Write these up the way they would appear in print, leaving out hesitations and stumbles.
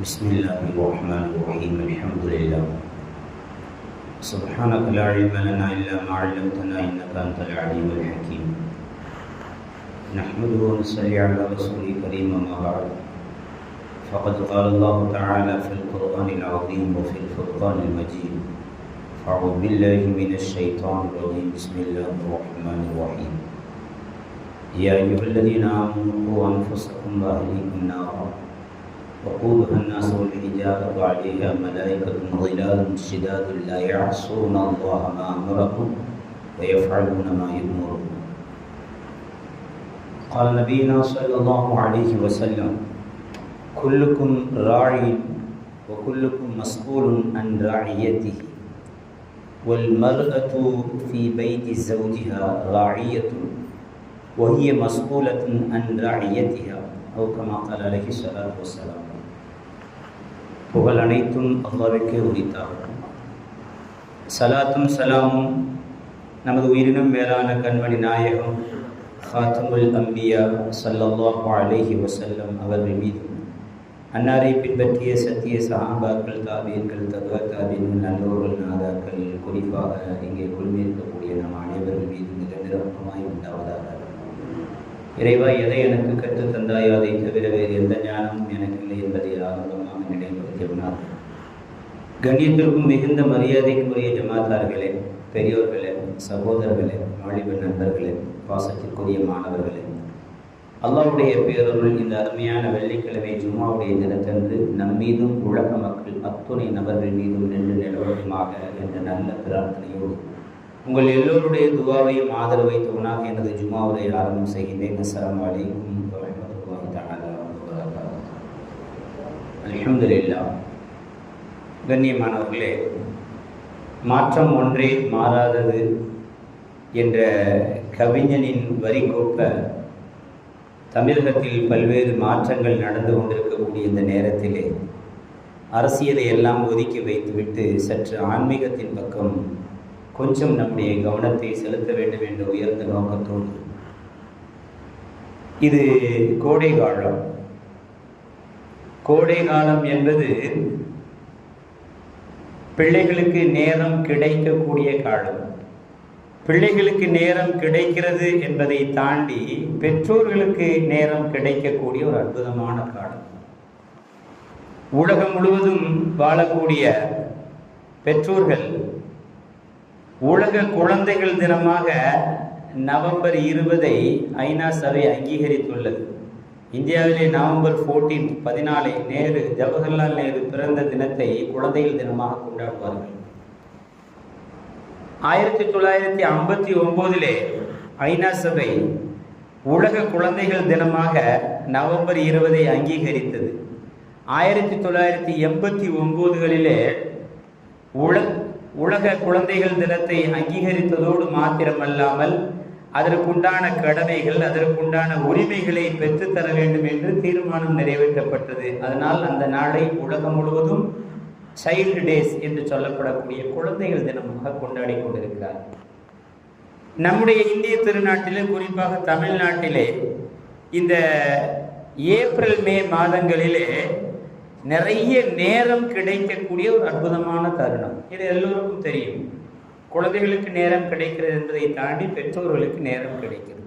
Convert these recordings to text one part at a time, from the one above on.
بسم الله الرحمن الرحيم الحمد لله سبحانك لا علم لنا إلا ما علمتنا إنك أنت العليم الحكيم نحمده ونصلي على رسوله الكريم أما بعد فقد قال الله تعالى في القرآن العظيم وفي الفرقان المجيد أعوذ بالله من الشيطان الرجيم بسم الله الرحمن الرحيم يا أيها الذين آمنوا قوا أنفسكم وأهليكم نارا وقودها الناس والحجارة عليها ملائكة غلاظ شداد لا يعصون الله ما أمرهم ويفعلون ما يؤمرون. قال نبينا صلى الله عليه وسلم كلكم راع وكلكم مسؤول عن رعيته والمرأة في بيت زوجها راعية وهي مسؤولة عن رعيتها أو كما قال عليه الصلاة والسلام. புகழ் அனைத்தும் அல்லாஹ்விற்கே உரித்தாகும். சலாத்தும் சலாமும் நமது உயிரினும் மேலான கண்மணி நாயகம் ஹாத்தமுல் அம்பியா ஸல்லல்லாஹு அலைஹி வஸல்லம் அவர்கள் மீதும் அன்னாரை பின்பற்றிய சத்திய சஹாபாக்கள் தாபீன்கள் தபா தாபீன்கள் நல்லோர்கள் நாதாக்கள் குறிப்பாக இங்கே குழுமியிருக்கக்கூடிய நம் அனைவர்கள் மீது மிக நிரப்பமாய் உண்டாவதாக. இறைவா, எதை எனக்கு கற்றுத் தந்தாயோ அதை தவிர வேறு எந்த ஞானமும் எனக்கு இல்லை என்பதை ஆரம்பமாக நினைவுபடுத்தினார். கண்ணியத்திற்கும் மிகுந்த மரியாதைக்குரிய ஜமாத்தார்களே, பெரியோர்களே, சகோதரர்களே, வாலிப நண்பர்களே, பாசத்திற்குரிய மாணவர்களே, அல்லாஹ்வுடைய பேரருள் இந்த அருமையான வெள்ளிக்கிழமை ஜும்மாவுடைய தினத்தன்று நம்மீதும் உலக மக்கள் அத்துணை நபர்கள் மீதும் நின்று நிலவரமாக என்ற நல்ல பிரார்த்தனையோடு உங்கள் எல்லோருடைய துவாவையும் ஆதரவை தோணாக எனது ஜும்மாவுரை ஆரம்பம் செய்கின்றேன். அஸ்ஸலாமு அலைக்கும் வரஹ்மத்துல்லாஹி தஆலா வபரகாத்துஹு. அல்ஹம்துலில்லாஹ். கண்ணியமானவர்களே, மாற்றம் ஒன்றே மாறாதது என்ற கவிஞனின் வரிகோப்ப தமிழகத்தில் பல்வேறு மாற்றங்கள் நடந்து கொண்டிருக்கக்கூடிய இந்த நேரத்திலே அரசியலை எல்லாம் ஒதுக்கி வைத்துவிட்டு சற்று ஆன்மீகத்தின் பக்கம் கொஞ்சம் நம்முடைய கவனத்தை செலுத்த வேண்டும் என்ற உயர்ந்த நோக்கத்தோடு இது கோடை காலம். கோடை காலம் என்பது பிள்ளைகளுக்கு நேரம் கிடைக்கக்கூடிய காலம். பிள்ளைகளுக்கு நேரம் கிடைக்கிறது என்பதை தாண்டி பெற்றோர்களுக்கு நேரம் கிடைக்கக்கூடிய ஒரு அற்புதமான காலம். உலகம் முழுவதும் வாழக்கூடிய பெற்றோர்கள் உலக குழந்தைகள் தினமாக நவம்பர் 20 ஐநா சபை அங்கீகரித்துள்ளது. இந்தியாவிலே நவம்பர் 14 நேரு, ஜவஹர்லால் நேரு பிறந்த தினத்தை குழந்தைகள் தினமாக கொண்டாடுவார்கள். 1959 ஐநா சபை உலக குழந்தைகள் தினமாக நவம்பர் 20 அங்கீகரித்தது. 1989 உலக குழந்தைகள் தினத்தை அங்கீகரித்ததோடு மாத்திரமல்லாமல் அதற்குண்டான கடமைகள், அதற்குண்டான உரிமைகளை பெற்றுத்தர வேண்டும் என்று தீர்மானம் நிறைவேற்றப்பட்டது. அதனால் அந்த நாளை உலகம் முழுவதும் சைல்டு டேஸ் என்று சொல்லப்படக்கூடிய குழந்தைகள் தினமாக கொண்டாடி கொண்டிருக்கிறார். நம்முடைய இந்திய திருநாட்டிலே, குறிப்பாக தமிழ்நாட்டிலே இந்த ஏப்ரல் மே மாதங்களிலே நிறைய நேரம் கிடைக்கக்கூடிய ஒரு அற்புதமான தருணம். இது எல்லோருக்கும் தெரியும். குழந்தைகளுக்கு நேரம் கிடைக்கிறது என்பதை தாண்டி பெற்றோர்களுக்கு நேரம் கிடைக்கிறது.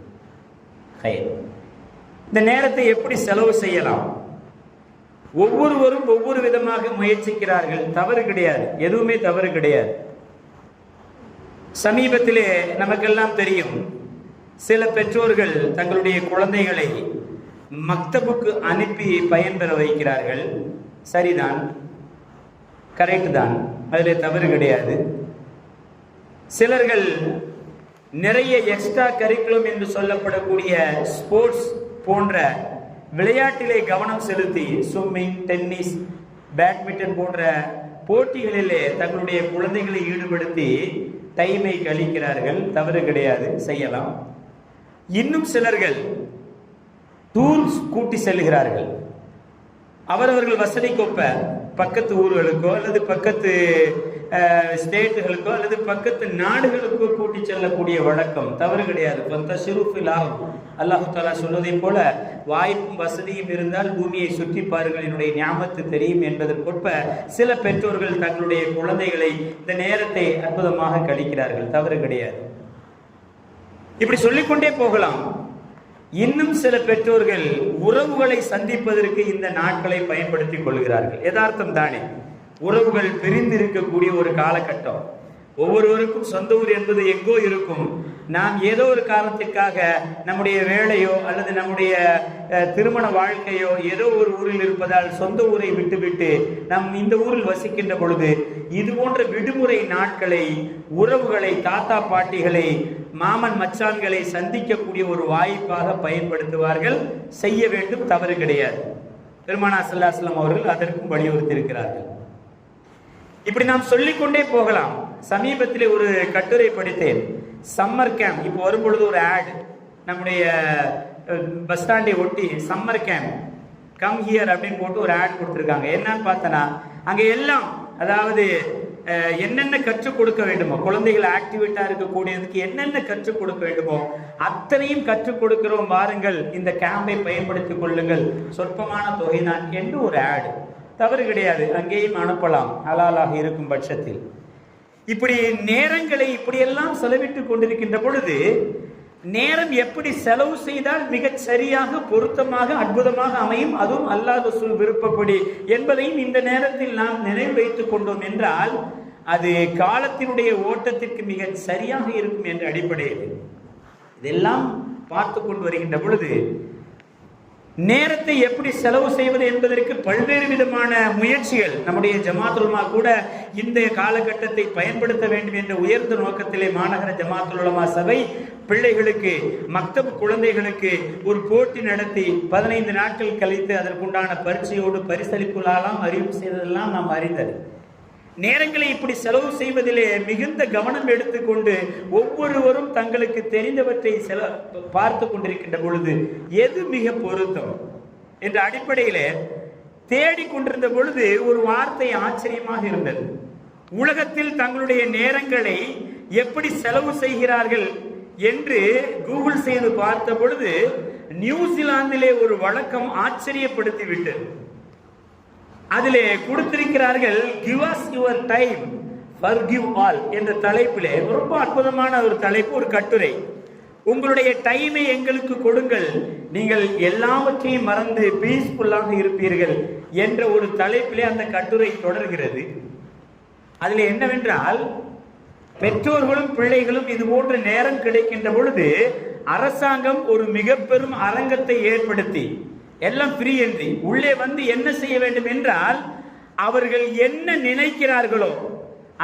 இந்த நேரத்தை எப்படி செலவு செய்யலாம்? ஒவ்வொருவரும் ஒவ்வொரு விதமாக முயற்சிக்கிறார்கள். தவறு கிடையாது, எதுவுமே தவறு கிடையாது. சமீபத்திலே நமக்கெல்லாம் தெரியும், சில பெற்றோர்கள் தங்களுடைய குழந்தைகளை மக்தபுக்கு அனுப்பி பயன்பெற வைக்கிறார்கள். சரிதான், கரெக்ட் தான், அதில் தவறு கிடையாது. சிலர்கள் நிறைய எக்ஸ்ட்ரா கரிக்குலம் என்று சொல்லப்படக்கூடிய ஸ்போர்ட்ஸ் போன்ற விளையாட்டிலே கவனம் செலுத்தி ஸ்விம்மிங், டென்னிஸ், பேட்மிண்டன் போன்ற போட்டிகளிலே தங்களுடைய குழந்தைகளை ஈடுபடுத்தி டைமை கழிக்கிறார்கள். தவறு கிடையாது, செய்யலாம். இன்னும் சிலர்கள் டூர் கூட்டி செல்கிறார்கள். அவரவர்கள் வசதிக்கொப்ப பக்கத்து ஊர்களுக்கோ அல்லது பக்கத்து ஸ்டேட்டுகளுக்கோ அல்லது பக்கத்து நாடுகளுக்கோ கூட்டி செல்லக்கூடிய வழக்கம் தவறு கிடையாது. அல்லாஹு தாலா சொல்வதை போல வாய்ப்பும் வசதியும் இருந்தால் பூமியை சுற்றி பாருங்கள், என்னுடைய ஞாபகத்து தெரியும் என்பதற்கொப்ப சில பெற்றோர்கள் தங்களுடைய குழந்தைகளை இந்த நேரத்தை அற்புதமாக கழிக்கிறார்கள், தவறு கிடையாது. இப்படி சொல்லிக்கொண்டே போகலாம். இன்னும் சில பெற்றோர்கள் உறவுகளை சந்திப்பதற்கு இந்த நாட்களை பயன்படுத்திக் கொள்கிறார்கள். யதார்த்தம் தானே, உறவுகள் பிரிந்திருக்கக்கூடிய ஒரு காலகட்டம். ஒவ்வொருவருக்கும் சொந்த ஊர் என்பது எங்கோ இருக்கும். நாம் ஏதோ ஒரு காரணத்திற்காக நம்முடைய வேலையோ அல்லது நம்முடைய திருமண வாழ்க்கையோ ஏதோ ஒரு ஊரில் இருப்பதால் சொந்த ஊரை விட்டுவிட்டு நாம் இந்த ஊரில் வசிக்கின்ற பொழுது இது போன்ற விடுமுறை நாட்களை உறவுகளை, தாத்தா பாட்டிகளை, மாமன் மச்சான்களை சந்திக்கக்கூடிய ஒரு வாய்ப்பாக பயன்படுத்துவார்கள். செய்ய வேண்டும், தவறு கிடையாது. பெருமானார் ஸல்லல்லாஹு அலைஹி வஸல்லம் அவர்கள் அதற்கும் வலியுறுத்தி இருக்கிறார்கள். இப்படி நாம் சொல்லிக்கொண்டே போகலாம். சமீபத்தில் ஒரு கட்டுரை படித்தேன். சம்மர் கேம்ப் இப்போ வரும்பொழுது ஒரு ஆட் நம்முடைய பஸ் ஸ்டாண்டை ஒட்டி சம்மர் கேம்ப் கம் ஹியர் அப்படின்னு போட்டு ஒரு ஆட் கொடுத்துருக்காங்க. என்னன்னு பார்த்தனா அங்கே எல்லாம், அதாவது என்னென்ன கற்றுக் கொடுக்க வேண்டுமோ, குழந்தைகள் ஆக்டிவேட்டா இருக்கக்கூடியதுக்கு என்னென்ன கற்றுக் கொடுக்க வேண்டுமோ அத்தனையும் கற்றுக் கொடுக்கிறோம், வாருங்கள் இந்த கேம்பை பயன்படுத்திக் கொள்ளுங்கள், சொற்பமான தொகைதான் என்று ஒரு ஆட். தவறு கிடையாது, அங்கேயும் அனுப்பலாம் ஹலாலாக இருக்கும் பட்சத்தில். இப்படி நேரங்களை இப்படியெல்லாம் செலவிட்டுக் கொண்டிருக்கின்ற பொழுது நேரம் எப்படி செலவு செய்தால் மிகச் சரியாக, பொருத்தமாக, அற்புதமாக அமையும், அதுவும் அல்லாஹ் ரசூல் விருப்பப்படி என்பதையும் இந்த நேரத்தில் நாம் நினைவு வைத்துக் கொண்டோம் என்றால் அது காலத்தினுடைய ஓட்டத்திற்கு மிக சரியாக இருக்கும் என்ற அடிப்படையில் இதெல்லாம் பார்த்து கொண்டு வருகின்ற பொழுது நேரத்தை எப்படி செலவு செய்வது என்பதற்கு பல்வேறு விதமான முயற்சிகள். நம்முடைய ஜமாத்துல் உலமா கூட இந்த காலகட்டத்தை பயன்படுத்த வேண்டும் என்ற உயர்ந்த நோக்கத்திலே மாநகர ஜமாத்துல் உலமா சபை பிள்ளைகளுக்கு, மக்தப் குழந்தைகளுக்கு ஒரு போட்டி நடத்தி 15 நாட்கள் கழித்து அதற்குண்டான பரீட்சையோடு பரிசளிப்புலாம் அறிவிப்பு செய்ததெல்லாம் நாம் அறிந்தது. நேரங்களை இப்படி செலவு செய்வதிலே மிகுந்த கவனம் எடுத்துக்கொண்டு ஒவ்வொருவரும் தங்களுக்கு தெரிந்தவற்றை பார்த்து கொண்டிருக்கின்ற பொழுது எது மிக பொருத்தம் என்ற அடிப்படையிலே தேடிக்கொண்டிருந்த பொழுது ஒரு வார்த்தை ஆச்சரியமாக இருந்தது. உலகத்தில் தங்களுடைய நேரங்களை எப்படி செலவு செய்கிறார்கள் என்று கூகுள் செய்து பார்த்த பொழுது நியூசிலாந்திலே ஒரு வழக்கம் ஆச்சரியப்படுத்தி விட்டது. அதிலே கொடுத்திருக்கிறார்கள், give us your time forgive all என்ற தலைப்பிலே ரொம்ப அற்புதமான ஒரு தலைப்பு, ஒரு கட்டுரை. உங்களுடைய டைமை எங்களுக்கு கொடுங்கள், நீங்கள் எல்லாவற்றையும் மறந்து பீஸ்ஃபுல்லாக இருப்பீர்கள் என்ற ஒரு தலைப்பிலே அந்த கட்டுரை தொடர்கிறது. அதில் என்னவென்றால், பெற்றோர்களும் பிள்ளைகளும் இது போன்ற நேரம் கிடைக்கின்ற பொழுது அரசாங்கம் ஒரு மிக பெரும் அரங்கத்தை ஏற்படுத்தி எல்லாம் ஃப்ரீ என்று உள்ளே வந்து என்ன செய்ய வேண்டும் என்றால் அவர்கள் என்ன நினைக்கிறார்களோ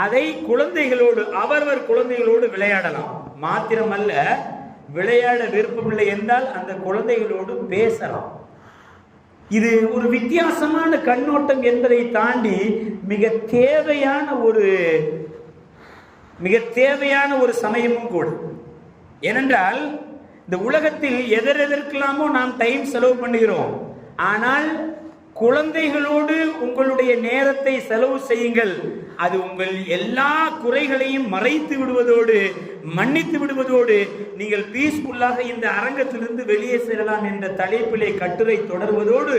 அதை குழந்தைகளோடு, அவரவர் குழந்தைகளோடு விளையாடலாம். மாத்திரமல்ல, விளையாட விருப்பமில்லை என்றால் அந்த குழந்தைகளோடு பேசலாம். இது ஒரு வித்தியாசமான கண்ணோட்டம் என்பதை தாண்டி மிக தேவையான ஒரு சமயமும் கூட. ஏனென்றால் இந்த உலகத்தில் எதற்கெல்லாமோ நாம் டைம் செலவு பண்ணுகிறோம். ஆனால் குழந்தைகளோடு உங்களுடைய நேரத்தை செலவு செய்யுங்கள். அது உங்கள் எல்லா குறைகளையும் மறைத்து விடுவதோடு, மன்னித்து விடுவதோடு நீங்கள் பீஸ்ஃபுல்லாக இந்த அரங்கத்திலிருந்து வெளியே செல்லலாம் என்ற தலைப்பிலே கட்டுரை தொடர்வதோடு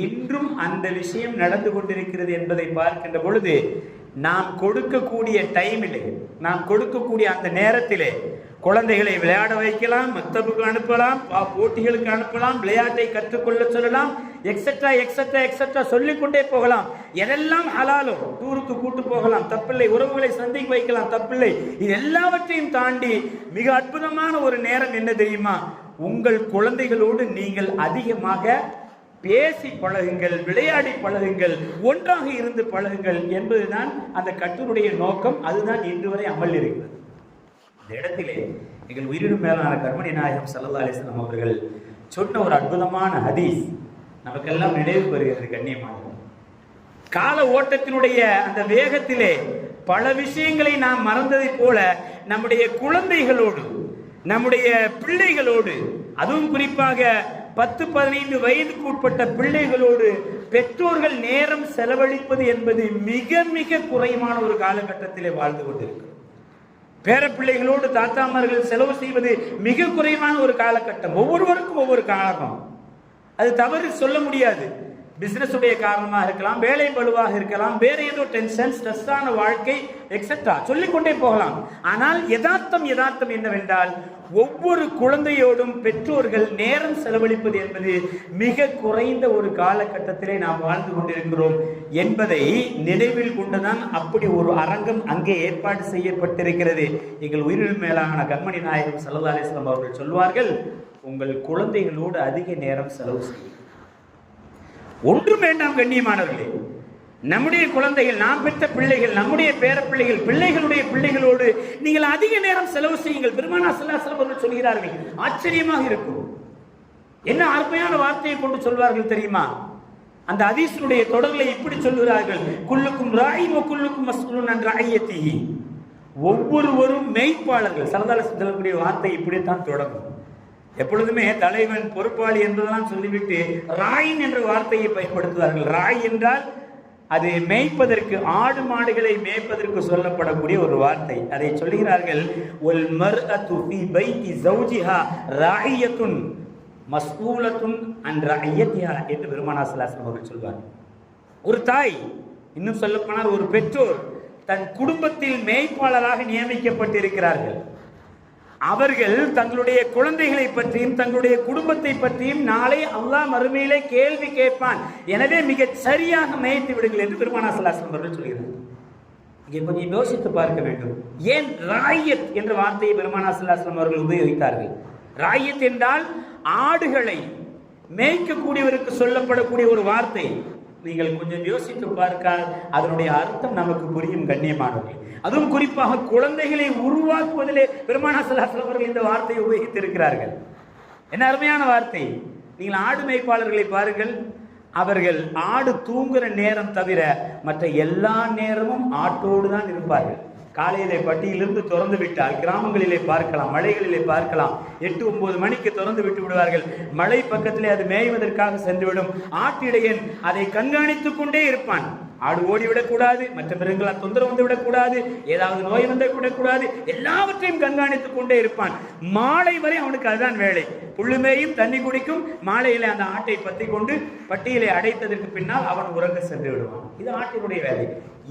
இன்றும் அந்த விஷயம் நடந்து கொண்டிருக்கிறது என்பதை பார்க்கின்ற பொழுது நாம் கொடுக்கக்கூடிய டைமிலே, நாம் கொடுக்கக்கூடிய அந்த நேரத்திலே குழந்தைகளை விளையாட வைக்கலாம், மக்தபுக்கு அனுப்பலாம், போட்டிகளுக்கு அனுப்பலாம், விளையாட்டை கற்றுக்கொள்ள சொல்லலாம், எக்ஸெட்ரா எக்ஸெட்ரா எக்ஸெட்ரா சொல்லிக்கொண்டே போகலாம். எதெல்லாம் ஹலாலோ டூருக்கு கூட்டு போகலாம், தப்பில்லை. உறவுகளை சந்திக்க வைக்கலாம், தப்பில்லை. இது எல்லாவற்றையும் தாண்டி மிக அற்புதமான ஒரு நேரம் என்ன தெரியுமா? உங்கள் குழந்தைகளோடு நீங்கள் அதிகமாக பேசி பழகுங்கள், விளையாடி பழகுங்கள், ஒன்றாக இருந்து பழகுங்கள் என்பதுதான் அந்த கட்டுரையுடைய நோக்கம். அதுதான் இன்று வரை அமல் இருக்கிறது. இந்த இடத்திலே எங்கள் உயிரினும் மேலான கர்மணி நாயகம் ஸல்லல்லாஹு அலைஹி வஸல்லம் அவர்கள் சொன்ன ஒரு அற்புதமான ஹதீஸ் நமக்கெல்லாம் நினைவு வருகிறது. கண்ணியமாக, கால ஓட்டத்தினுடைய அந்த வேகத்திலே பல விஷயங்களை நாம் மறந்ததை போல நம்முடைய குழந்தைகளோடு, நம்முடைய பிள்ளைகளோடு, அதுவும் குறிப்பாக 10-15 வயதுக்கு உட்பட்ட பிள்ளைகளோடு பெற்றோர்கள் நேரம் செலவழிப்பது என்பது மிக மிக குறைவான ஒரு காலகட்டத்திலே வாழ்ந்து கொண்டிருக்கிறோம். பேரப்பிள்ளைகளோடு தாத்தாமார்கள் செலவு செய்வது மிக குறைவான ஒரு காலகட்டம். ஒவ்வொருவருக்கும் ஒவ்வொரு காரணம், அது தவறு சொல்ல முடியாது. பிசினஸ் உடைய காரணமாக இருக்கலாம், வேலை பளுவாக இருக்கலாம், வேற ஏதோ டென்ஷன், ஸ்ட்ரெஸ்ஸான வாழ்க்கை எக்ஸெட்ரா சொல்லிக்கொண்டே போகலாம். ஆனால் யதார்த்தம் என்னவென்றால் ஒவ்வொரு குழந்தையோடும் பெற்றோர்கள் நேரம் செலவழிப்பது என்பது மிக குறைந்த ஒரு காலகட்டத்திலே நாம் வாழ்ந்து கொண்டிருக்கிறோம் என்பதை நினைவில் கொண்டுதான் அப்படி ஒரு அரங்கம் அங்கே ஏற்பாடு செய்யப்பட்டிருக்கிறது. எங்கள் உயிரில் மேலான கண்மணி நாயகம் ஸல்லல்லாஹு அலைஹி வஸல்லம் அவர்கள் சொல்வார்கள், உங்கள் குழந்தைகளோடு அதிக நேரம் செலவு செய்யும். ஒன்றும் வேண்டாம் கண்ணியமானவர்களே, நம்முடைய குழந்தைகள், நாம் பெற்ற பிள்ளைகள், நம்முடைய பேரப்பிள்ளைகள், பிள்ளைகளுடைய பிள்ளைகளோடு நீங்கள் அதிக நேரம் செலவு செய்யுங்கள். பெருமானார் ஸல்லல்லாஹு அலைஹி வஸல்லம் அவர்கள் சொல்கிறார்கள், ஆச்சரியமாக இருக்கும். என்ன அருமையான வார்த்தையை கொண்டு சொல்வார்கள் தெரியுமா? அந்த ஹதீஸுடைய தொடர்களை இப்படி சொல்கிறார்கள், குல்லுக்கும் ராயின் வ குல்லுக்கும் மஸ்ஊலுன் அன் ரஅய்யத்திஹி. ஒவ்வொருவரும் மேய்ப்பாளர்கள். ஸல்லல்லாஹு அலைஹி வஸல்லம் சொல்லக்கூடிய வார்த்தை இப்படித்தான் தொடங்கும். எப்பொழுதுமே தலைவன் பொறுப்பாளி என்பதெல்லாம் சொல்லிவிட்டு ராயின் என்ற வார்த்தையை பயன்படுத்துவார்கள். ராய் என்றால் அது மேய்ப்பதற்கு, ஆடு மாடுகளை மேய்ப்பதற்கு சொல்லப்படக்கூடிய ஒரு வார்த்தை. அதை சொல்கிறார்கள், ஒல் மர்அத்து ஃபீ பைத்தி ஸௌஜிஹா ராயியத்துன் மஸ்ஊலத்துன் அன் ரஅய்யத்திஹா என்று பெருமானார் ஸல்லல்லாஹு அலைஹி வஸல்லம் சொல்வார். ஒரு தாய், இன்னும் சொல்லப்போனால் ஒரு பெற்றோர் தன் குடும்பத்தில் மேய்ப்பாளராக நியமிக்கப்பட்டிருக்கிறார்கள். அவர்கள் தங்களுடைய குழந்தைகளை பற்றியும் தங்களுடைய குடும்பத்தை பற்றியும் நாளை அல்லாஹ் மறுமையிலே கேள்வி கேட்பான். எனவே மிக சரியாக மேய்த்து விடுங்கள் என்று பெருமானார் ஸல்லல்லாஹு அலைஹி வஸல்லம் அவர்கள் சொல்கிறார்கள். இங்கே கொஞ்சம் யோசித்து பார்க்க வேண்டும். ஏன் ராயத் என்ற வார்த்தையை பெருமானார் ஸல்லல்லாஹு அலைஹி வஸல்லம் அவர்கள் உபயோகித்தார்கள்? ராயத் என்றால் ஆடுகளை மேய்க்கக்கூடியவருக்கு சொல்லப்படக்கூடிய ஒரு வார்த்தை. நீங்கள் கொஞ்சம் யோசித்து பார்க்க அதனுடைய அர்த்தம் நமக்கு புரியும் கண்ணியமானவர்கள். அதுவும் குறிப்பாக குழந்தைகளை உருவாக்குவதிலே பெருமானார் ஸல்லல்லாஹு அலைஹி வஸல்லம் அவர்கள் இந்த வார்த்தையை உபயோகித்திருக்கிறார்கள். என்ன அருமையான வார்த்தை! நீங்கள் ஆடு மேய்ப்பாளர்களை பாருங்கள், அவர்கள் ஆடு தூங்குற நேரம் தவிர மற்ற எல்லா நேரமும் ஆட்டோடு தான் இருப்பார்கள். காலையிலே பட்டியிலிருந்து திறந்து விட்டால் கிராமங்களிலே பார்க்கலாம், மலைகளிலே பார்க்கலாம், 8-9 மணிக்கு திறந்து விட்டு விடுவார்கள். மலை பக்கத்திலே அது மேய்வதற்காக சென்றுவிடும். ஆட்டிடையன் அதை கண்காணித்துக் கொண்டே இருப்பான். ஆடு ஓடிவிடக்கூடாது, மற்ற மிருகங்களால் தொந்தரவு வந்து விடக்கூடாது, ஏதாவது நோய் வந்து விடக்கூடாது, எல்லாவற்றையும் கண்காணித்துக் கொண்டே இருப்பான். மாலை வரை அவனுக்கு அதுதான் வேலை. புல்லுமேயும் தண்ணி குடிக்கும். மாலையிலே அந்த ஆட்டை பத்தி கொண்டு பட்டியலை அடைத்ததற்கு பின்னால் அவன் உறங்க சென்று விடுவான். இது ஆட்டினுடைய வேலை.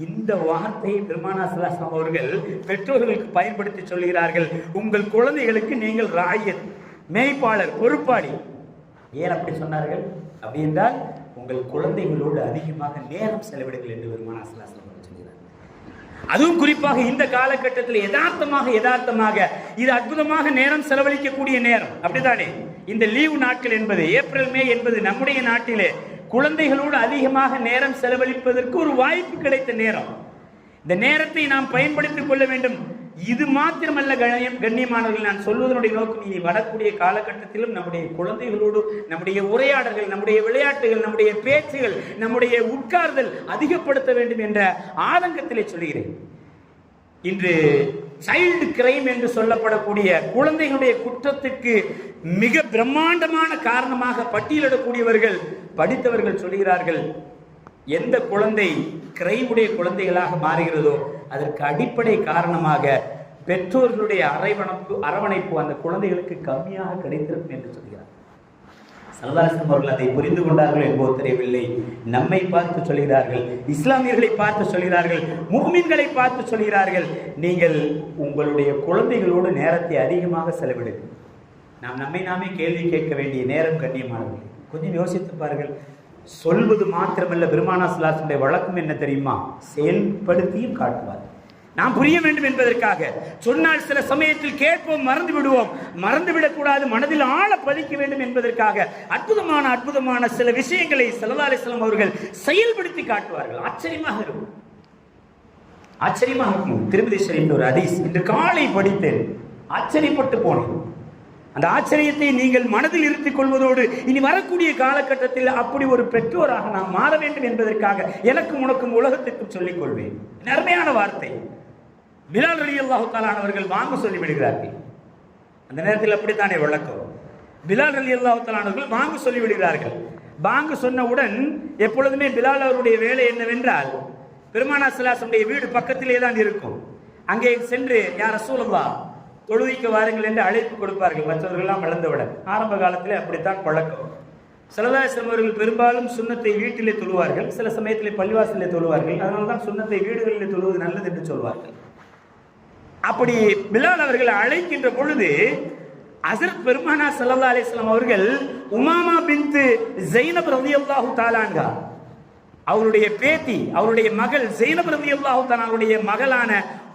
இந்த வார்த்தையை பெருமானார் ஸல்லல்லாஹு அலைஹி வஸல்லம் அவர்கள் பெற்றோர்களுக்கு பயன்படுத்தி சொல்கிறார்கள், உங்கள் குழந்தைகளுக்கு நீங்கள் ராயத், மேய்ப்பாளர், பொறுப்பாளி. ஏன் அப்படி சொன்னார்கள்? அப்படி என்றால் உங்கள் குழந்தைகளோடு அதிகமாக நேரம் செலவிடுங்கள் என்று பெருமானார் ஸல்லல்லாஹு அலைஹி வஸல்லம் சொல்கிறார். அதுவும் குறிப்பாக இந்த காலகட்டத்தில் யதார்த்தமாக இது அற்புதமாக நேரம் செலவழிக்கக்கூடிய நேரம். அப்படித்தானே? இந்த லீவு நாட்கள் என்பது, ஏப்ரல் மே என்பது நம்முடைய நாட்டிலே குழந்தைகளோடு அதிகமாக நேரம் செலவழிப்பதற்கு ஒரு வாய்ப்பு கிடைத்த நேரம். இந்த நேரத்தை நாம் பயன்படுத்திக் கொள்ள வேண்டும். இது மாத்திரமல்ல கண்ணியமானவர்கள், நான் சொல்வதனுடைய நோக்கம், இனி வரக்கூடிய காலகட்டத்திலும் நம்முடைய குழந்தைகளோடு நம்முடைய உரையாடல்கள், நம்முடைய விளையாட்டுகள், நம்முடைய பேச்சுகள், நம்முடைய உட்கார்தல் அதிகப்படுத்த வேண்டும் என்ற ஆதங்கத்திலே சொல்கிறேன். இன்று சைல்டு கிரைம் என்று சொல்லப்படக்கூடிய குழந்தைகளுடைய குற்றத்திற்கு மிக பிரம்மாண்டமான காரணமாக பட்டியலிடக்கூடியவர்கள், படித்தவர்கள் சொல்கிறார்கள், எந்த குழந்தை கிரைமுடைய குழந்தைகளாக மாறுகிறதோ அதற்கு அடிப்படை காரணமாக பெற்றோர்களுடைய அரவணைப்பு அந்த குழந்தைகளுக்கு கம்மியாக கிடைத்திருக்கும் என்று சொல்கிறார். ஸல்லல்லாஹு அலைஹி வஸல்லம் அவர்கள் அதை புரிந்து கொண்டார்கள் என்பது தெரியவில்லை. நம்மை பார்த்து சொல்கிறார்கள், இஸ்லாமியர்களை பார்த்து சொல்கிறார்கள், முஃமின்களை பார்த்து சொல்கிறார்கள், நீங்கள் உங்களுடைய குழந்தைகளோடு நேரத்தை அதிகமாக செலவிடுங்கள். நாம் நம்மை நாமே கேள்வி கேட்க வேண்டிய நேரம் கண்ணியமானவர்கள். கொஞ்சம் யோசித்து பாருங்கள். சொல்வது மாத்திரமல்ல, பெருமானார் ஸல்லல்லாஹு அலைஹி வஸல்லம் வழக்கம் என்ன தெரியுமா? செயல்படுத்தியும் காட்டுவார். நாம் புரிய வேண்டும் என்பதற்காக சொன்னால் சில சமயத்தில் கேட்போம், மறந்து விடுவோம். மறந்துவிடக்கூடாது, மனதில் ஆழ பதிக்க வேண்டும் என்பதற்காக அற்புதமான சில விஷயங்களை ஸல்லல்லாஹு அலைஹி வஸல்லம் அவர்கள் செயல்படுத்தி காட்டுவார்கள். ஆச்சரியமாக இருக்கும். திருமதி ஷரீஃப் ஒரு ஹதீஸ் இன்று காலை படித்தேன், ஆச்சரியப்பட்டு போனேன். அந்த ஆச்சரியத்தை நீங்கள் மனதில் இருத்திக் கொள்வதோடு இனி வரக்கூடிய காலகட்டத்தில் அப்படி ஒரு பெற்றோராக நாம் மாற வேண்டும் என்பதற்காக எனக்கும் உனக்கும் உலகத்திற்கும் சொல்லிக் கொள்வேன். அருமையான வார்த்தை. பிலால் ரலியல்லாஹு தஆலா அவர்கள் வாங்க சொல்லி விடுகிறார்கள். அந்த நேரத்தில் அப்படித்தானே வழக்கம். பிலால் ரலியல்லாஹு தஆலா அவர்கள் பாங்கு சொல்லி விடுகிறார்கள். பாங்கு சொன்னவுடன் எப்பொழுதுமே பிலால் அவருடைய வேலை என்னவென்றால், பெருமானார் ஸல்லல்லாஹு அலைஹி வஸல்லம் வீடு பக்கத்திலே தான் இருக்கும். அங்கே சென்று யா ரசூலுல்லாஹ் தொழுகைக்கு வாருங்கள் என்று அழைப்பு கொடுப்பார்கள். மற்றவர்கள்லாம் வளர்ந்தவுடன் ஆரம்ப காலத்திலே அப்படித்தான் பழக்கம். ஸல்லல்லாஹு அலைஹி வஸல்லம் அவர்கள் பெரும்பாலும் சுன்னத்தை வீட்டிலே தொழுவார்கள், சில சமயத்திலே பள்ளிவாசலிலே தொழுவார்கள். அதனால தான் சுன்னத்தை வீடுகளிலே தொழுவது நல்லது என்று சொல்வார்கள். அப்படி பிலால் அவர்கள் அழைக்கின்ற பொழுது ஹஜ்ரத் பெருமானார் ஸல்லல்லாஹு அலைஹி வஸல்லம் அவர்கள் உமாமா பின்த் ஸைனப் ரலியல்லாஹு தஆலா அன்ஹா அவருடைய பேத்தி, அவருடைய மகள் ஸைனப் ரலியல்லாஹு தஆலா அவருடைய மகளான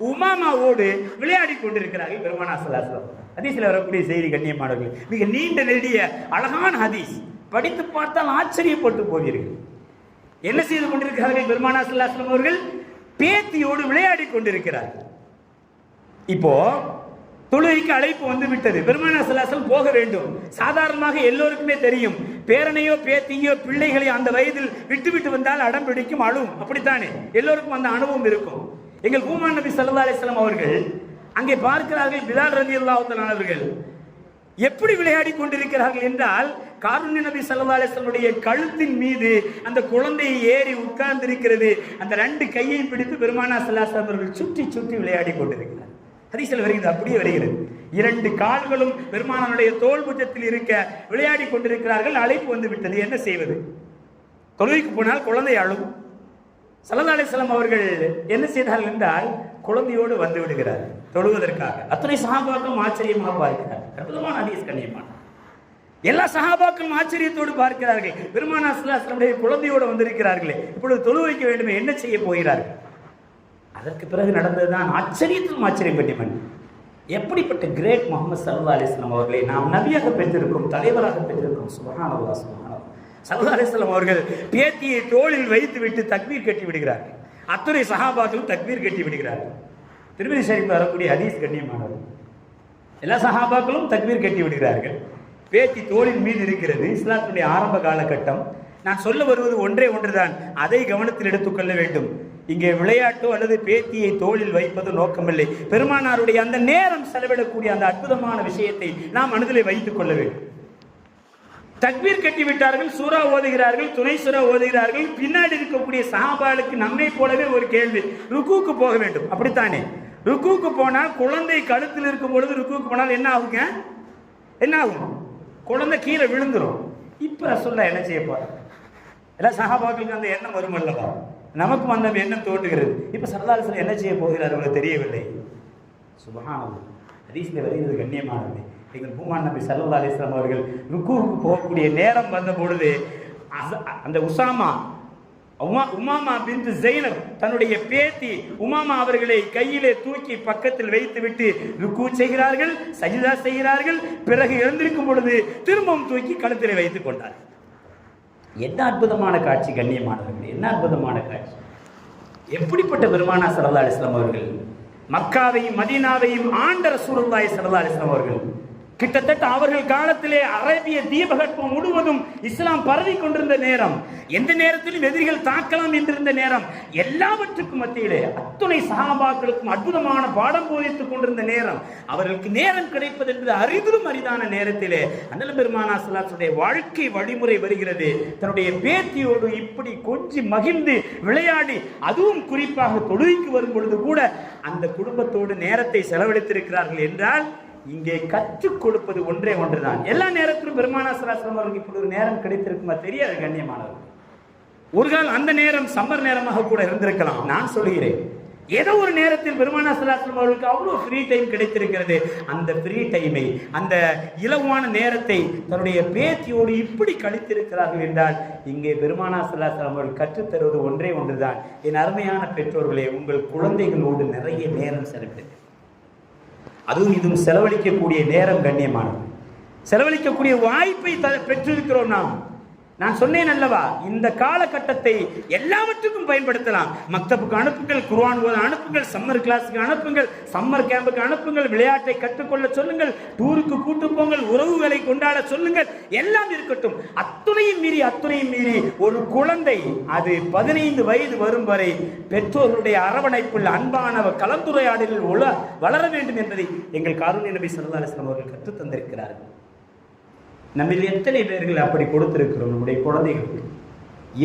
உமாமாவோடு விளையாடி கொண்டிருக்கிறார்கள் பெருமானார் ஸல்லல்லாஹு அலைஹி வஸல்லம். ஹதீஸில் வரக்கூடிய செய்தி கண்ணியமானவர்கள், மிக நீண்ட நெடிய அழகான ஹதீஸ், படித்து பார்த்தால் ஆச்சரியப்பட்டு போவீர்கள். என்ன செய்து கொண்டிருக்கிறார்கள் பெருமானார் ஸல்லல்லாஹு அலைஹி வஸல்லம் அவர்கள்? பேத்தியோடு விளையாடி கொண்டிருக்கிறார்கள். இப்போ தொழுகைக்கு அழைப்பு வந்து விட்டது, பெருமானார் ஸல்லல்லாஹு அலைஹி வஸல்லம் போக வேண்டும். சாதாரணமாக எல்லோருக்குமே தெரியும், பேரனையோ பேத்தியோ பிள்ளைகளை அந்த வயதில் விட்டு வந்தால் அடம் பிடிக்கும், அழும், அப்படித்தானே எல்லோருக்கும் அந்த அனுபவம் இருக்கும். எங்கள் பூமான் நபி ஸல்லல்லாஹு அலைஹி வஸல்லம் அவர்கள் அங்கே பார்க்கிறார்கள் பிலால் ரலியல்லாஹு தஆலா அவர்கள் எப்படி விளையாடி கொண்டிருக்கிறார்கள் என்றால், காருண்ய நபி ஸல்லல்லாஹு அலைஹி வஸல்லம் கழுத்தின் மீது அந்த குழந்தை ஏறி உட்கார்ந்திருக்கிறது. அந்த ரெண்டு கையை பிடித்து பெருமானார் ஸல்லல்லாஹு அலைஹி வஸல்லம் அவர்கள் சுற்றி விளையாடி கொண்டிருக்கிறார். ஹதீஸில் வருகிறது, அப்படியே வருகிறது. இரண்டு கால்களும் பெருமானாருடைய தோள் புஜத்தில் இருக்க விளையாடி கொண்டிருக்கிறார்கள். அழைப்பு வந்து விட்டது, என்ன செய்வது? தொழுகைக்கு போனால் குழந்தை அழும். ஸல்லல்லாஹு அலைஹி வஸல்லம் அவர்கள் என்ன செய்தார்கள் என்றால், குழந்தையோடு வந்து விடுகிறார் தொழுவதற்காக. அத்தனை சஹாபாக்களும் ஆச்சரியமாக பார்க்கிறார். அற்புதமான ஹதீஸ் கண்ணியமான, எல்லா சஹாபாக்களும் ஆச்சரியத்தோடு பார்க்கிறார்கள். பெருமானார் ஸல்லல்லாஹு அலைஹி வஸல்லம் குழந்தையோடு வந்திருக்கிறார்களே, இப்பொழுது தொழு வைக்க வேண்டுமே, என்ன செய்ய போகிறார்கள்? அதற்கு பிறகு நடந்ததுதான் ஆச்சரியத்திலும் ஆச்சரியம் கண்டிமன். எப்படிப்பட்ட கிரேட் முஹம்மது ஸல்லல்லாஹு அலைஹி வஸல்லம் அவர்களை நாம் நபியாக பெற்றிருக்கோம், தலைவராக பெற்றிருக்கோம். சுப்ஹானல்லாஹ், சுப்ஹானல்லாஹ். ஸல்லல்லாஹு அலைஹி வஸல்லம் அவர்கள் பேத்தியை தோளில் வைத்து விட்டு தக்பீர் கட்டி விடுகிறார்கள். அத்துணை சஹாபாக்களும் தக்பீர் கட்டி விடுகிறார்கள். திருமதி ஷரீஃபில் வரக்கூடிய ஹதீஸ் கண்ணியமானது, எல்லா சஹாபாக்களும் தக்பீர் கட்டி விடுகிறார்கள். பேத்தி தோளின் மீது இருக்கிறது. இஸ்லாத்தினுடைய ஆரம்ப காலகட்டம். நான் சொல்ல வருவது ஒன்றே ஒன்றுதான், அதை கவனத்தில் எடுத்துக்கொள்ள வேண்டும். இங்கே விளையாட்டோ அல்லது பேத்தியை தோளில் வைப்பது நோக்கமில்லை. பெருமானாருடைய அந்த நேரம் செலவிடக்கூடிய அந்த அற்புதமான விஷயத்தை நாம் மனதிலே வைத்துக் கொள்ள வேண்டும். தக்பீர் கட்டி விட்டார்கள், சூரா ஓதுகிறார்கள், துணை சூரா ஓதுகிறார்கள். பின்னாடி இருக்கக்கூடிய சஹாபாக்களுக்கு நம்மை போலவே ஒரு கேள்வி, ருக்குவுக்கு போக வேண்டும், அப்படித்தானே? ருக்குவுக்கு போனால் குழந்தை கழுத்தில் இருக்கும் பொழுது ருக்குவுக்கு போனால் என்ன ஆகுங்க? என்ன ஆகும்? குழந்தை கீழே விழுந்துரும். இப்ப ரசூலுல்லாஹ் என்ன செய்ய போறார்? எல்லாம் சஹாபாக்களுக்கு அந்த எண்ணம் வரும் அல்லவா? நமக்கும் அந்த எண்ணம் தோன்றுகிறது. இப்ப ஸல்லல்லாஹு அலைஹி வஸல்லம் என்ன செய்ய போகிறார் அவங்களுக்கு தெரியவில்லை. சுப்ஹானல்லாஹ், ஹதீஸ்ல வருகிறது கண்ணியமானது. எங்கள் பூமான் நபி ஸல்லல்லாஹு அலைஹி வஸல்லம் அவர்கள் ருக்குவுக்கு போகக்கூடிய நேரம் வந்த பொழுது அந்த உமாமா பின்த் ஸைனப் தன்னுடைய பேத்தி உமாமா அவர்களை கையிலே தூக்கி பக்கத்தில் வைத்து விட்டு ருக்கு செய்கிறார்கள், சஜிதா செய்கிறார்கள். பிறகு எழுந்திருக்கும் பொழுது திரும்பவும் தூக்கி கழுத்திலே வைத்துக் கொண்டார்கள். என்ன அற்புதமான காட்சி கண்ணியமானவர்கள், என்ன அற்புதமான காட்சி! எப்படிப்பட்ட பெருமானார் ஸல்லல்லாஹு அலைஹி வஸல்லம் அவர்கள்! மக்காவையும் மதீனாவையும் ஆண்ட ரசூலுல்லாஹி ஸல்லல்லாஹு அலைஹி வஸல்லம் அவர்கள் கிட்டத்தட்ட அவர்கள் காலத்திலே அரேபிய தீபகற்பம் முழுவதும் இஸ்லாம் பரவி கொண்டிருந்த நேரம், எந்த நேரத்திலும் எதிரிகள் தாக்கலாம் என்றிருந்த நேரம், எல்லாவற்றுக்கும் மத்தியிலே அத்துணை சஹாபாக்களுக்கும் அற்புதமான பாடம் போதித்துக் கொண்டிருந்த நேரம், அவர்களுக்கு நேரம் கிடைப்பது என்று அரிதிலும் அரிதான நேரத்திலே அண்ணல் பெருமானார் ஸல்லல்லாஹு அலைஹி வஸல்லம் வாழ்க்கை வழிமுறை வருகிறது. தன்னுடைய பேத்தியோடு இப்படி கொஞ்சி மகிழ்ந்து விளையாடி, அதுவும் குறிப்பாக தொழுகைக்கு வரும் பொழுது கூட அந்த குடும்பத்தோடு நேரத்தை செலவழித்திருக்கிறார்கள் என்றால், இங்கே கற்றுக் கொடுப்பது ஒன்றே ஒன்றுதான். எல்லா நேரத்திலும் பெருமானார் ஸல்லல்லாஹு அலைஹி வஸல்லம் அவர்களுக்கு இப்படி ஒரு நேரம் கிடைத்திருக்குமா தெரியாது கண்ணியமானவர்கள். ஒரு கால் அந்த நேரம் சம்மர் நேரமாக கூட இருந்திருக்கலாம். நான் சொல்கிறேன், ஏதோ ஒரு நேரத்தில் பெருமானார் ஸல்லல்லாஹு அலைஹி வஸல்லம் அவர்களுக்கு அவ்வளோ ஃப்ரீ டைம் கிடைத்திருக்கிறது. அந்த ஃப்ரீ டைமை, அந்த இலவான நேரத்தை தன்னுடைய பேத்தியோடு இப்படி கழித்திருக்கிறார்கள் என்றால், இங்கே பெருமானார் ஸல்லல்லாஹு அலைஹி வஸல்லம் அவர்கள் கற்றுத்தருவது ஒன்றே ஒன்றுதான். என் அருமையான பெற்றோர்களே, உங்கள் குழந்தைகளோடு நிறைய நேரம் செலவிடுங்கள். அதுவும் இதுவும் செலவழிக்கக்கூடிய நேரம் கண்ணியமானது. செலவழிக்கக்கூடிய வாய்ப்பை பெற்றிருக்கிறோம் நாம். நான் சொன்னேன் அல்லவா, இந்த காலகட்டத்தை எல்லாவற்றுக்கும் பயன்படுத்தலாம். மக்தபுக்கு அனுப்புங்கள், குர்ஆன் ஓத அனுப்புங்கள், சம்மர் கிளாஸுக்கு அனுப்புங்கள், சம்மர் கேம்புக்கு அனுப்புங்கள், விளையாட்டை கற்றுக்கொள்ள சொல்லுங்கள், டூருக்கு கூட்டு போங்கள், உறவுகளை கொண்டாட சொல்லுங்கள், எல்லாம் இருக்கட்டும். அத்துணையும் மீறி ஒரு குழந்தை அது 15 வயது வரும் வரை பெற்றோர்களுடைய அரவணைப்பில் அன்பான கலந்துரையாடலில் வளர வேண்டும் என்பதை எங்கள் காருண்ய நபி ஸல்லல்லாஹு அலைஹி வஸல்லம் அவர்கள் கற்றுத் தந்திருக்கிறார்கள். நம்ம எத்தனை பேர்கள் அப்படி கொடுத்திருக்கிறோம் நம்முடைய குழந்தைகளுக்கு?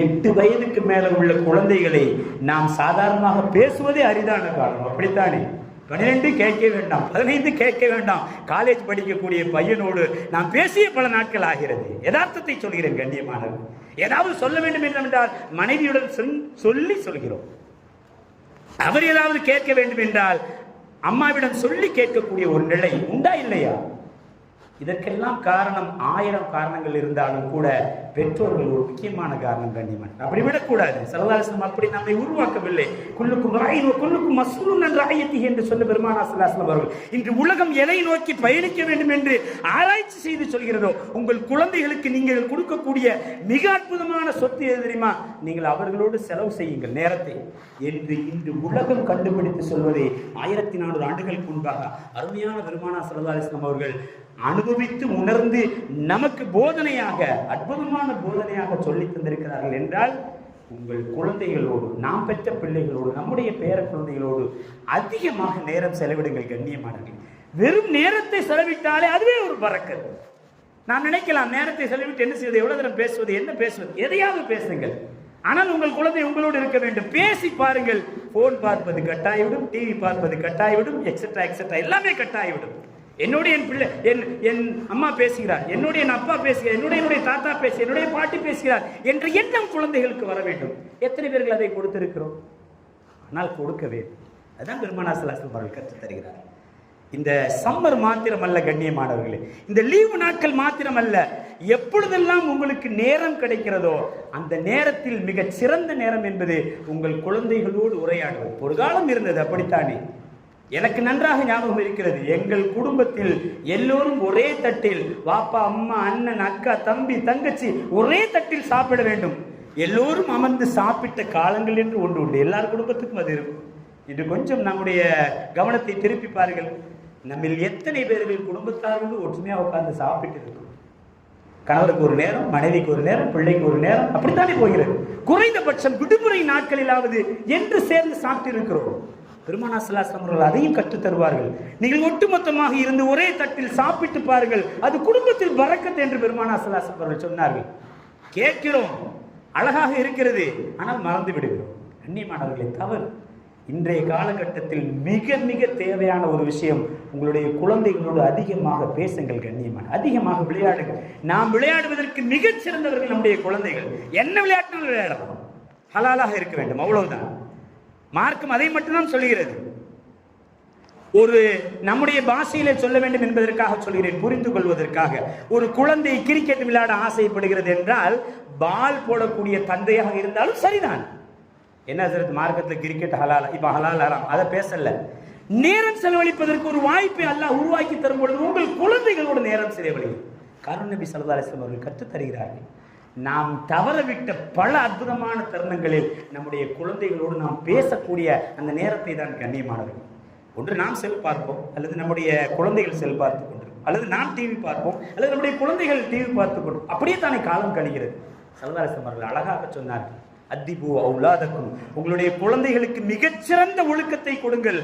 8 வயதுக்கு மேல உள்ள குழந்தைகளை நாம் சாதாரணமாக பேசுவதே அரிதான காலம், அப்படித்தானே? 12 கேட்க வேண்டாம், 15 கேட்க வேண்டாம், காலேஜ் படிக்கக்கூடிய பையனோடு நாம் பேசிய பல நாட்கள் ஆகிறது. யதார்த்தத்தை சொல்கிறேன் கண்ணியமானவர். ஏதாவது சொல்ல வேண்டும் என்றால் மனைவியுடன் சொல்லி சொல்கிறோம். அவர் ஏதாவது கேட்க வேண்டும் என்றால் அம்மாவிடம் சொல்லி கேட்கக்கூடிய ஒரு நிலை உண்டா இல்லையா? இதற்கெல்லாம் காரணம் 1000 காரணங்கள் இருந்தாலும் கூட பெற்றோர்கள் ஒரு முக்கியமான காரணம் கண்ணியமான. அப்படி விடக்கூடாது. ஸல்லல்லாஹு அலைஹி வஸல்லம் அப்படி நம்மை உருவாக்கவில்லை. குல்லுக்கும் ராயின் வ குல்லுக்கும் மஸ்ஊலுன் அன் ரஅய்யத்திஹி என்று சொன்ன பெருமானார் ஸல்லல்லாஹு அலைஹி வஸல்லம் அவர்கள் இன்று உலகம் எதை நோக்கி பயணிக்க வேண்டும் என்று ஆராய்ச்சி செய்து சொல்கிறதோ, உங்கள் குழந்தைகளுக்கு நீங்கள் கொடுக்கக்கூடிய மிக அற்புதமான சொத்து எது தெரியுமா? நீங்கள் அவர்களோடு செலவு செய்யுங்கள் நேரத்தை என்று இன்று உலகம் கண்டுபிடித்து சொல்வதை 1400 ஆண்டுகளுக்கு முன்பாக அருமையான பெருமானார் ஸல்லல்லாஹு அலைஹி வஸல்லம் அவர்கள் அனுபவித்து உணர்ந்து நமக்கு போதனையாக, அற்புதமான போதனையாக சொல்லி தந்திருக்கிறார்கள் என்றால், உங்கள் குழந்தைகளோடு, நாம் பெற்ற பிள்ளைகளோடு, நம்முடைய பேர குழந்தைகளோடு அதிகமாக நேரம் செலவிடுங்கள் கண்ணியமானவர்கள். வெறும் நேரத்தை செலவிட்டாலே அதுவே ஒரு பரக்கத். நாம் நினைக்கலாம் நேரத்தை செலவிட்டு என்ன செய்வது, எவ்வளவு நேரம் பேசுவது, என்ன பேசுவது, எதையாவது பேசுங்கள். ஆனால் உங்கள் குழந்தை உங்களோடு இருக்க வேண்டும். பேசி பாருங்கள். போன் பார்ப்பது கட்டாய்விடும், டிவி பார்ப்பது கட்டாய்விடும், எக்ஸெட்ரா எக்ஸெட்ரா எல்லாமே கட்டாய்விடும். என்னோட என் பிள்ளை என் அம்மா பேசுகிறார், என்னோட என் அப்பா பேசுகிறார், என்னுடைய தாத்தா பேசுகிறார், என்னுடைய பாட்டி பேசுகிறார் என்ற எண்ணம் குழந்தைகளுக்கு வர வேண்டும். எத்தனை பேர்கள் அதை கொடுத்திருக்கிறோம்? ஆனால் கொடுக்க வேண்டும். அதுதான் பெருமானார் ஸல்லல்லாஹு அலைஹி வஸல்லம் அவர்கள் கற்றுத் தருகிறார். இந்த சம்மர் மாத்திரம் அல்ல கண்ணியமானவர்களே, இந்த லீவு நாட்கள் மாத்திரம் அல்ல, எப்பொழுதெல்லாம் உங்களுக்கு நேரம் கிடைக்கிறதோ அந்த நேரத்தில் மிகச் சிறந்த நேரம் என்பது உங்கள் குழந்தைகளோடு உரையாடுவது. ஒரு காலம் இருந்தது அப்படித்தானே? எனக்கு நன்றாக ஞாபகம் இருக்கிறது. எங்கள் குடும்பத்தில் எல்லோரும் ஒரே தட்டில், வாப்பா அம்மா அண்ணன் அக்கா தம்பி தங்கச்சி ஒரே தட்டில் சாப்பிட வேண்டும். எல்லோரும் அமர்ந்து சாப்பிட்ட காலங்கள் என்று ஒன்று உண்டு. எல்லார் குடும்பத்துக்கும் அது இருக்கும். இன்று கொஞ்சம் நம்முடைய கவனத்தை திருப்பி பாருங்கள். நம்ம எத்தனை பேர்கள் குடும்பத்தாரோடு ஒற்றுமையாக உட்கார்ந்து சாப்பிட்டு இருக்கும்? கணவருக்கு ஒரு நேரம், மனைவிக்கு ஒரு நேரம், பிள்ளைக்கு ஒரு நேரம், அப்படித்தானே போகிறது. குறைந்தபட்சம் விடுமுறை நாட்களிலாவது என்று சேர்ந்து சாப்பிட்டு இருக்கிறோம். பெருமானார் ஸல்லல்லாஹு அலைஹி வஸல்லம் அவர்கள் அதையும் கற்றுத் தருவார்கள். நீங்கள் ஒட்டுமொத்தமாக இருந்து ஒரே தட்டில் சாப்பிட்டு பாருங்கள், அது குடும்பத்தில் பரக்கத் என்று பெருமானார் ஸல்லல்லாஹு அலைஹி வஸல்லம் அவர்கள் சொன்னார்கள். கேட்கிறோம், அழகாக இருக்கிறது, ஆனால் மறந்து விடுகிறோம். கண்ணியமானவர்களே, தவறு. இன்றைய காலகட்டத்தில் மிக மிக தேவையான ஒரு விஷயம், உங்களுடைய குழந்தைகளோடு அதிகமாக பேசுங்கள் கண்ணியமான, அதிகமாக விளையாடுங்கள். நாம் விளையாடுவதற்கு மிகச் சிறந்தவர்கள் நம்முடைய குழந்தைகள். என்ன விளையாட்டினாலும் விளையாடலாம், ஹலாலாக இருக்க வேண்டும், அவ்வளவுதான். மார்க்கம் அதை மட்டும்தான் சொல்கிறது. ஒரு நம்முடைய பாஷையிலே சொல்ல வேண்டும் என்பதற்காக சொல்கிறேன், புரிந்து கொள்வதற்காக. ஒரு குழந்தை கிரிக்கெட் விளையாட ஆசைப்படுகிறது என்றால் பால் போடக்கூடிய தந்தையாக இருந்தாலும் சரிதான். என்ன சொல்றது, மார்க்கத்தில் கிரிக்கெட் ஹலால், இப்ப ஹலால் ஹராம், அதை பேசல. நேரம் செலவழிப்பதற்கு ஒரு வாய்ப்பை அல்லாஹ் உருவாக்கி தரும் பொழுது உங்கள் குழந்தைகளோடு நேரம் செலவழிக்கும். கருண் நபி ஸல்லல்லாஹு அலைஹி வஸல்லம் அவர்கள் கற்றுத் தருகிறார்கள். நாம் தவறவிட்ட பல அற்புதமான தருணங்களில் நம்முடைய குழந்தைகளோடு நாம் பேசக்கூடிய அந்த நேரத்தை தான் கண்ணியமானவர்கள். ஒன்று நாம் செல் பார்ப்போம், அல்லது நம்முடைய குழந்தைகள் செல் பார்த்து கொண்டிருக்கும், அல்லது நாம் டிவி பார்ப்போம், அல்லது நம்முடைய குழந்தைகள் டிவி பார்த்து கொண்டு, அப்படியே தானே காலம் கழிகிறது. ஸல்லல்லாஹு அலைஹி வஸல்லம் அவர்கள் அழகாக சொன்னார்கள், அத்திபு அவுலாதக்கும், உங்களுடைய குழந்தைகளுக்கு மிகச்சிறந்த ஒழுக்கத்தை கொடுங்கள்,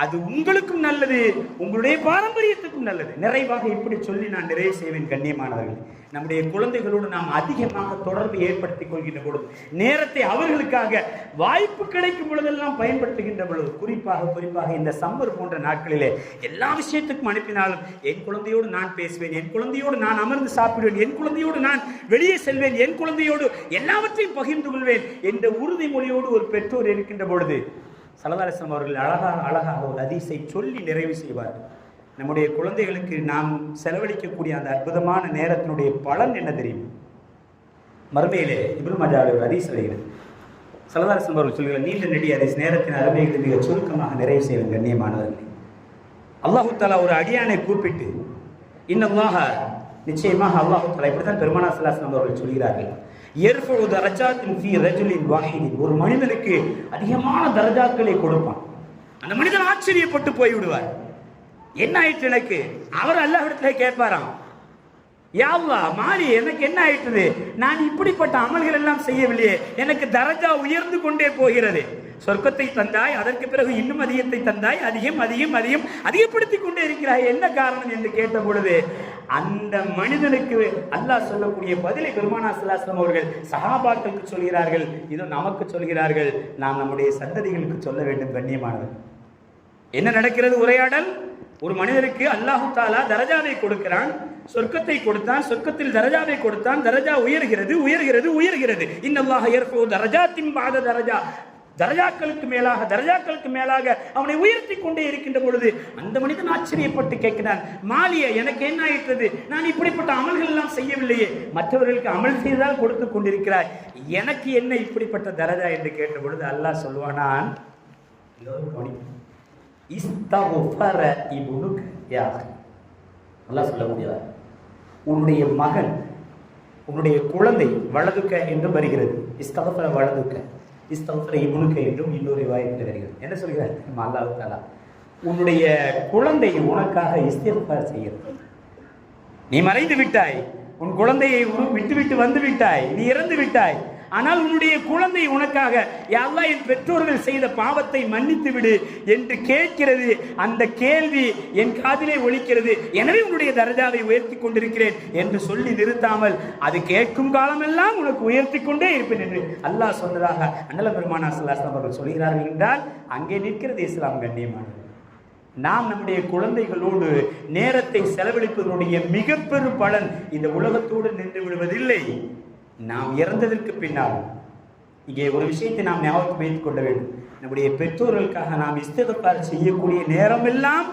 அது உங்களுக்கும் நல்லது, உங்களுடைய பாரம்பரியத்துக்கும் நல்லது. நிறைவாக இப்படி சொல்லி நான் நிறைவு செய்வேன் கண்ணியமானவர்கள். நம்முடைய குழந்தைகளோடு நாம் அதிகமாக தொடர்பு ஏற்படுத்திக் கொள்கின்ற பொழுது, நேரத்தை அவர்களுக்காக வாய்ப்பு கிடைக்கும் பொழுதெல்லாம் பயன்படுத்துகின்ற பொழுது, குறிப்பாக இந்த சம்மர் போன்ற நாட்களிலே எல்லா விஷயத்துக்கும் அனுப்பினாலும் என் குழந்தையோடு நான் பேசுவேன், என் குழந்தையோடு நான் அமர்ந்து சாப்பிடுவேன், என் குழந்தையோடு நான் வெளியே செல்வேன், என் குழந்தையோடு எல்லாவற்றையும் பகிர்ந்து கொள்வேன் என்ற உறுதிமொழியோடு ஒரு பெற்றோர் இருக்கின்ற பொழுது ஸல்லல்லாஹு அலைஹி வஸல்லம் அவர்கள் அழகாக ஒரு ஹதீஸை சொல்லி நிறைவு செய்வார்கள். நம்முடைய குழந்தைகளுக்கு நாம் செலவழிக்கக்கூடிய அந்த அற்புதமான நேரத்தினுடைய பலன் என்ன தெரியும்? மறுமையிலே இப்னு மாஜாஹ் ஒரு ஹதீஸ் வருகிறது. ஸல்லல்லாஹு அலைஹி வஸல்லம் அவர்கள் சொல்கிறார், நீண்ட நெடிய ஹதீஸ், நேரத்தின் அருமைகளை மிக சுருக்கமாக நிறைவு செய்வேன் கண்ணியமானவர்களே. அல்லாஹு தஆலா ஒரு அடியானை கூப்பிட்டு, இன்னல்லாஹ, நிச்சயமாக அல்லாஹு தஆலா, இப்படித்தான் பெருமானார் ஸல்லல்லாஹு அலைஹி வஸல்லம் அவர்கள் சொல்கிறார்கள், யர்ஃபஉ தரஜாத்தின் ஃபீ ரஜுலின் வாஹிதின், ஒரு மனிதனுக்கு அதிகமான தரஜாக்களை கொடுப்பான். அந்த மனிதன் ஆச்சரியப்பட்டு போய்விடுவார். என்ன ஆயிற்று எனக்கு? அவர் அல்லாஹ்விடத்திலே கேட்பாராம், யா அல்லாஹ், மாலி எனக்கு என்ன ஆயிட்டது, நான் இப்படிப்பட்ட அமல்கள் எல்லாம் செய்யவில்லையே, எனக்கு தரஜா உயர்ந்து கொண்டே போகிறது. சொர்க்கத்தை தந்தாய், அதற்கு பிறகு இன்னும் அதிகத்தை தந்தாய், அதிகம் அதிகம் அதிகம் அதிகப்படுத்திக் கொண்டே இருக்கிறாய், என்ன காரணம் என்று கேட்ட பொழுது அந்த மனிதனுக்கு அல்லாஹ் சொல்லக்கூடிய பதிலை பெருமானார் ஸல்லல்லாஹு அலைஹி வஸல்லம் அவர்கள் சஹாபாக்களுக்கு சொல்கிறார்கள், இது நமக்கு சொல்கிறார்கள், நாம் நம்முடைய சந்ததிகளுக்கு சொல்ல வேண்டும். கண்ணியமானவர், என்ன நடக்கிறது உரையாடல்? ஒரு மனிதருக்கு அல்லாஹு தாலா தரஜாவை கொடுக்கிறான், சொர்க்கத்தை கொடுத்தான், சொர்க்கத்தில் தரஜாவை கொடுத்தான், தரஜா உயர்கிறது உயர்கிறது உயர்கிறது. இன்னல்லாஹ யர்ஃபு தரஜாத்தின் பஅத தரஜா, தரஜாக்களுக்கு மேலாக அவனை உயர்த்தி கொண்டே இருக்கின்ற பொழுது அந்த மனிதன் ஆச்சரியப்பட்டு கேட்கிறான், மாலிய எனக்கு என்ன ஆயிட்டது, நான் இப்படிப்பட்ட அமல்கள் எல்லாம் செய்யவில்லையே, மற்றவர்களுக்கு அமல் செய்தால் கொடுத்து கொண்டிருக்கிறாய், எனக்கு என்ன இப்படிப்பட்ட தரஜா என்று கேட்ட பொழுது அல்லாஹ் சொல்வானான், இஸ்தக்ஃபர இப்னுக யா அஹி. அல்லாஹ் சொல்ல முடியாது, உன்னுடைய மகன், உன்னுடைய குழந்தை, வலதுக்க என்று வருகிறது, இஸ்தக்ஃபர வலதுக்க, இஸ்தக்ஃபர இப்னுக என்றும் இன்னொரு ரிவாயத்தில் வருகிறது. என்ன சொல்கிறார் அல்லாஹ் தஆலா, உன்னுடைய குழந்தை உனக்காக இஸ்திக்ஃபார் செய்கிறது. நீ மறைந்து விட்டாய், உன் குழந்தையை விட்டுவிட்டு வந்து விட்டாய், நீ இறந்து விட்டாய், ஆனால் உன்னுடைய குழந்தை உனக்காக யா அல்லாஹ் என் பெற்றோர்கள் செய்த பாவத்தை மன்னித்து விடு என்று கேட்கிறது. அந்த கேள்வி என் காதிலே ஒலிக்கிறது, எனவே உன்னுடைய தரஜாவை உயர்த்தி கொண்டிருக்கிறேன் என்று சொல்லி நிறுத்தாமல் அது கேட்கும் காலமெல்லாம் உனக்கு உயர்த்தி கொண்டே இருப்பேன் என்று அல்லாஹ் சொன்னதாக அண்ணல பெருமானார் ஸல்லல்லாஹு அலைஹி வஸல்லம் அவர்கள் சொல்கிறார்கள் என்றால் அங்கே நிற்கிறது இஸ்லாம். கண்ணியமானது, நாம் நம்முடைய குழந்தைகளோடு நேரத்தை செலவழிப்பதனுடைய மிக பெரும் பலன் இந்த உலகத்தோடு நின்று விடுவதில்லை, நாம் இறந்ததற்கு பின்னால். இங்கே ஒரு விஷயத்தை நாம் ஞாபகம் வைத்துக் கொள்ள வேண்டும், நம்முடைய பெற்றோர்களுக்காக நாம் இஸ்திக்ஃபார் செய்யக்கூடிய நேரமெல்லாம்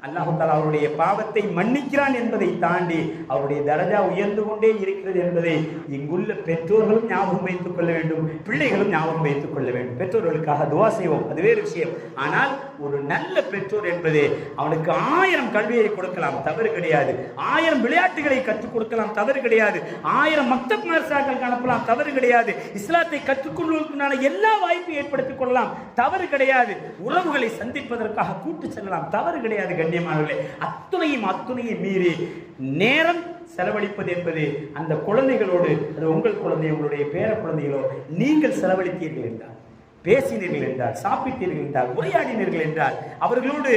அல்லாஹ் தஆலா அவருடைய பாவத்தை மன்னிக்கிறான் என்பதை தாண்டி அவருடைய தரஜா உயர்ந்து கொண்டே இருக்கிறது என்பதை இங்குள்ள பெற்றோர்களும் ஞாபகம் வைத்துக் கொள்ள வேண்டும், பிள்ளைகளும் ஞாபகம் வைத்துக் கொள்ள வேண்டும். பெற்றோர்களுக்காக துவா செய்வோம், அது வேறு விஷயம். ஆனால் ஒரு நல்ல பெற்றோர் என்பது அவனுக்கு 1000 கல்வியை கொடுக்கலாம், தவறு கிடையாது, 1000 விளையாட்டுகளை கற்றுக் கொடுக்கலாம், தவறு கிடையாது, 1000 மக்தப் மதரசாக்கள் அனுப்பலாம், தவறு கிடையாது, இஸ்லாத்தை கற்றுக்கொள்வதற்கான எல்லா வாய்ப்பையும் ஏற்படுத்திக் கொள்ளலாம், தவறு கிடையாது, உறவுகளை சந்திப்பதற்காக கூட்டு செல்லலாம், தவறு கிடையாது. கண்ணியமானவர்களே, அத்துணையும் மீறி நேரம் செலவழிப்பது என்பது அந்த குழந்தைகளோடு, அது உங்கள் குழந்தை, உங்களுடைய பேர குழந்தைகளோ, நீங்கள் செலவழித்தீர்கள் என்றால், பேசினீர்கள் என்றால், சாப்பிட்டீர்கள் என்றால், உரையாடினீர்கள் என்றால், அவர்களோடு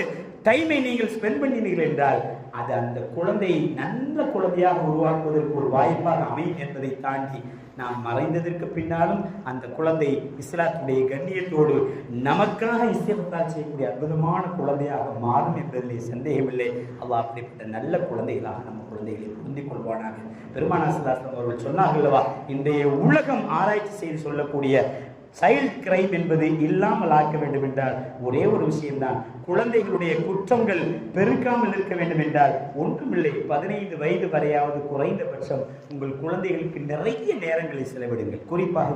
டைமை நீங்கள் ஸ்பெண்ட் பண்ணினீர்கள் என்றால் அது அந்த குழந்தையை நல்ல குழந்தையாக உருவாக்குவதற்கு ஒரு வாய்ப்பாக அமையும் என்பதை தாண்டி நாம் மறைந்ததற்கு பின்னாலும் அந்த குழந்தை இஸ்லாத்துடைய கண்ணியத்தோடு நமக்காக இஸ்திக்ஃபார் செய்யக்கூடிய அற்புதமான குழந்தையாக மாறும் என்பதிலே சந்தேகமில்லை. அல்லாஹ் அப்படிப்பட்ட நல்ல குழந்தைகளாக நம்ம குழந்தைகளை பொருந்திக் கொள்வானாக. பெருமானார் ஸல்லல்லாஹு அலைஹி வஸல்லம் அவர்கள் சொன்னார்கள் அல்லவா, இன்றைய உலகம் ஆராய்ச்சி செய்து சொல்லக்கூடிய சைல்ட் கிரைம் என்பது இல்லாமல் ஆக்க வேண்டும் என்றால் ஒரே ஒரு விஷயம்தான், குழந்தைகளுடைய குற்றங்கள் பெருக்காமல் இருக்க வேண்டும் என்றால் ஒன்றுமில்லை, 15 வயது வரையாவது குறைந்தபட்சம் உங்கள் குழந்தைகளுக்கு நிறைய நேரங்களை செலவிடுங்கள்.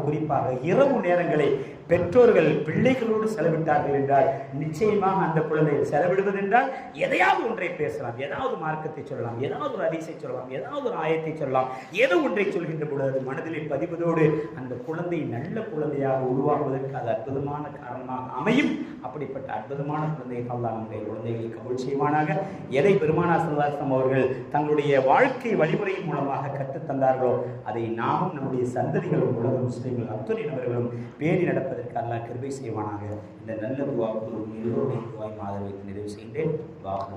குறிப்பாக இரவு நேரங்களை பெற்றோர்கள் பிள்ளைகளோடு செலவிட்டார்கள் என்றால் நிச்சயமாக அந்த குழந்தைகள் செலவிடுவதென்றால் எதையாவது ஒன்றை பேசலாம், ஏதாவது மார்க்கத்தை சொல்லலாம், ஏதாவது ஒரு ஹதீஸை சொல்லலாம், ஏதாவது ஒரு ஆயத்தை சொல்லலாம், ஏதோ ஒன்றை சொல்கின்ற பொழுது மனதிலே பதிவதோடு அந்த குழந்தை நல்ல குழந்தையாக உருவாக்குவதற்கு அது அற்புதமான காரணமாக அமையும். அப்படிப்பட்ட அற்புதமான குழந்தைகள் அல்லாஹ் நம்முடைய குழந்தைகளை கபூல் செய்வானாக. எதை பெருமானார் ஸல்லல்லாஹு அலைஹி வஸல்லம் அவர்கள் தங்களுடைய வாழ்க்கை வழிமுறையின் மூலமாக கற்றுத்தந்தார்களோ அதை நாமும் நம்முடைய சந்ததிகளும் உலக முஸ்லிம்கள் அத்துணை நபர்களும் பேணி நடப்பதற்கு அல்லாஹ் கிருபை செய்வானாக. இந்த நல்ல துஆவுக்கு எல்லோருடைய துஆவை ஆதரவு வைத்து நிறைவு செய்கின்றேன். வாஹ்.